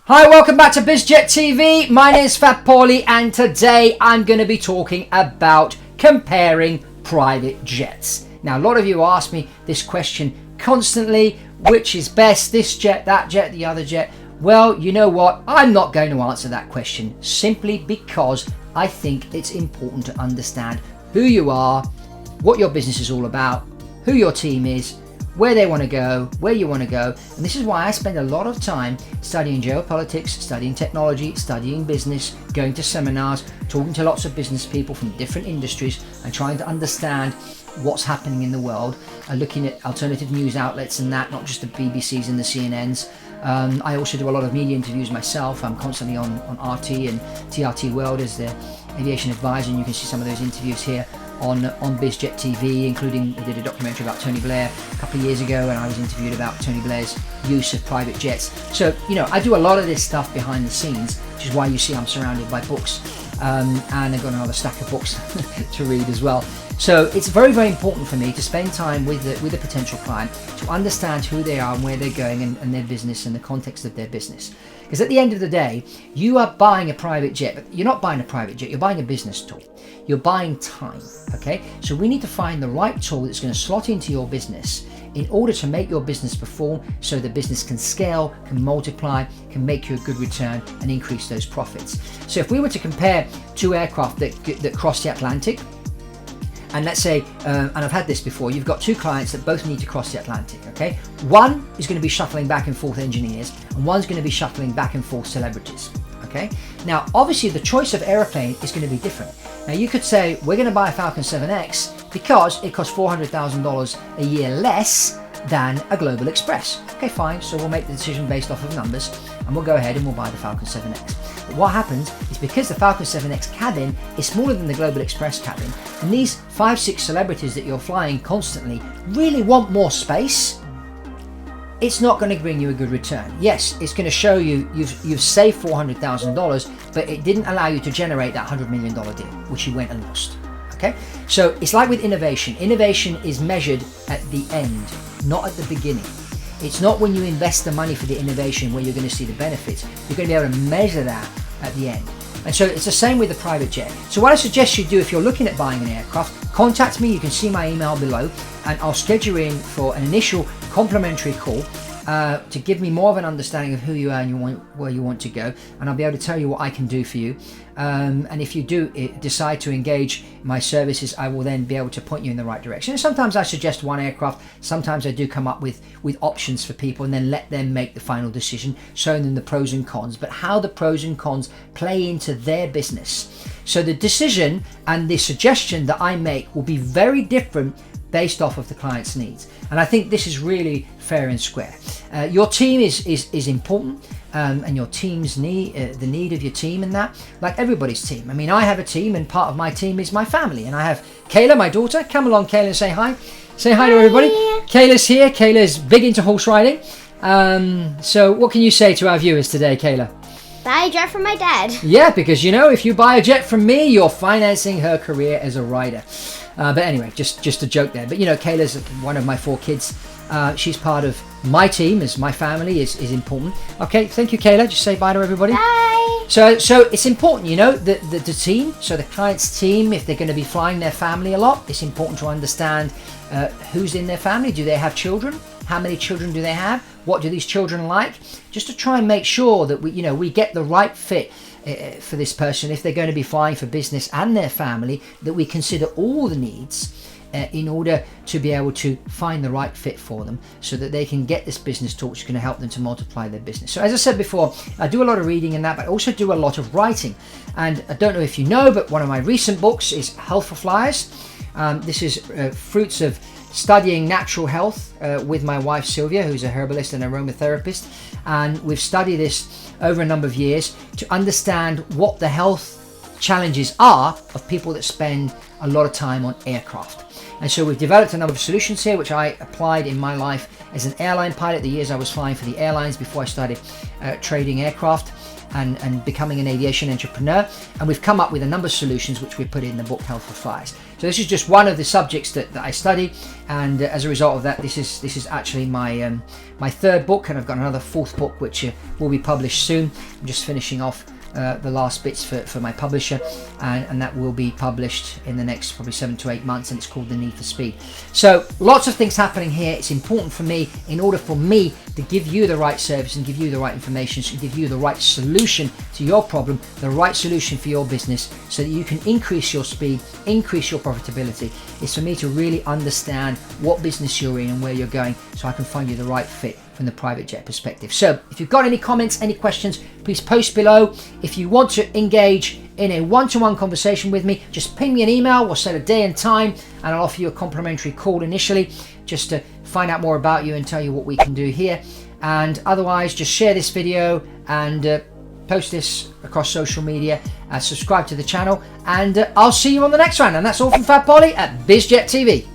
Hi, welcome back to Biz Jet TV. My name is Fab Poli, and today I'm going to be talking about comparing private jets. Now, a lot of you ask me this question constantly: which is best, this jet, that jet, the other jet? Well, you know what? I'm not going to answer that question simply because I think it's important to understand who you are, what your business is all about, who your team is, where they want to go, where you want to go. And this is why I spend a lot of time studying geopolitics, studying technology, studying business, going to seminars, talking to lots of business people from different industries and trying to understand what's happening in the world, looking at alternative news outlets and that, not just the BBCs and the CNNs. I also do a lot of media interviews myself. I'm constantly on RT and TRT World as the aviation advisor, and you can see some of those interviews here on Biz Jet TV, including we did a documentary about Tony Blair a couple of years ago, and I was interviewed about Tony Blair's use of private jets. So, you know, I do a lot of this stuff behind the scenes, which is why you see I'm surrounded by books, and I've got another stack of books to read as well. So it's very, very important for me to spend time with a potential client to understand who they are and where they're going and their business and the context of their business. Because at the end of the day, you are buying a private jet, but you're not buying a private jet, you're buying a business tool. You're buying time, okay? So we need to find the right tool that's going to slot into your business in order to make your business perform, so the business can scale, can multiply, can make you a good return and increase those profits. So if we were to compare two aircraft that cross the Atlantic, and let's say, and I've had this before, you've got two clients that both need to cross the Atlantic, okay? One is going to be shuttling back and forth engineers, and one's going to be shuttling back and forth celebrities, okay? Now, obviously, the choice of aeroplane is going to be different. Now, you could say, we're going to buy a Falcon 7X because it costs $400,000 a year less than a Global Express. Okay, fine, so we'll make the decision based off of numbers, and we'll go ahead and we'll buy the Falcon 7X. But what happens is, because the Falcon 7X cabin is smaller than the Global Express cabin, and these 5-6 celebrities that you're flying constantly really want more space, it's not going to bring you a good return. Yes, it's going to show you you've saved $400,000, but it didn't allow you to generate that $100 million deal, which you went and lost. Okay, so it's like with innovation. Innovation is measured at the end, not at the beginning. It's not when you invest the money for the innovation where you're going to see the benefits. You're going to be able to measure that at the end. And so it's the same with the private jet. So what I suggest you do, if you're looking at buying an aircraft, contact me. You can see my email below, and I'll schedule you in for an initial complimentary call to give me more of an understanding of who you are and where you want to go, and I'll be able to tell you what I can do for you. And if you do decide to engage my services, I will then be able to point you in the right direction. And sometimes I suggest one aircraft, sometimes I do come up with options for people and then let them make the final decision, showing them the pros and cons, but how the pros and cons play into their business. So the decision and the suggestion that I make will be very different based off of the client's needs. And I think this is really fair and square. Your team is important, and your team's need, the need of your team, and that, like everybody's team. I mean, I have a team, and part of my team is my family. And I have Kayla, my daughter. Come along, Kayla, and say hi. Say hi to everybody. Kayla's here. Kayla's big into horse riding. So what can you say to our viewers today, Kayla? Buy a jet from my dad. Yeah, because you know, if you buy a jet from me, you're financing her career as a rider. But anyway, just a joke there. But you know, Kayla's one of my 4 kids. She's part of my team, as my family is important. Okay, thank you, Kayla. Just say bye to everybody. Bye. So it's important, you know, the team, so the client's team, if they're going to be flying their family a lot, it's important to understand who's in their family. Do they have children? How many children do they have? What do these children like? Just to try and make sure that we get the right fit for this person. If they're going to be flying for business and their family, that we consider all the needs in order to be able to find the right fit for them, so that they can get this business tool which is going to help them to multiply their business. So as I said before, I do a lot of reading in that, but I also do a lot of writing. And I don't know if you know, but one of my recent books is Health for Flyers. This is fruits of studying natural health with my wife Sylvia, who's a herbalist and aromatherapist, and we've studied this over a number of years to understand what the health challenges are of people that spend a lot of time on aircraft. And so we've developed a number of solutions here, which I applied in my life as an airline pilot, the years I was flying for the airlines before I started trading aircraft. and becoming an aviation entrepreneur. And we've come up with a number of solutions which we put in the book Health for Flyers. So this is just one of the subjects that I study, and as a result of that, this is actually my my third book, and I've got another fourth book which will be published soon. I'm just finishing off the last bits for my publisher, and that will be published in the next probably 7 to 8 months, and it's called The Need for Speed. So lots of things happening here. It's important for me, in order for me to give you the right service and give you the right information, to give you the right solution to your problem, the right solution for your business, so that you can increase your speed, increase your profitability. It's for me to really understand what business you're in and where you're going, so I can find you the right fit from the private jet perspective. So if you've got any comments, any questions, please post below. If you want to engage in a one-to-one conversation with me, just ping me an email. We'll set a day and time, and I'll offer you a complimentary call initially, just to find out more about you and tell you what we can do here. And otherwise, just share this video and post this across social media, subscribe to the channel, and I'll see you on the next one. And that's all from Fab Poli at Biz Jet TV.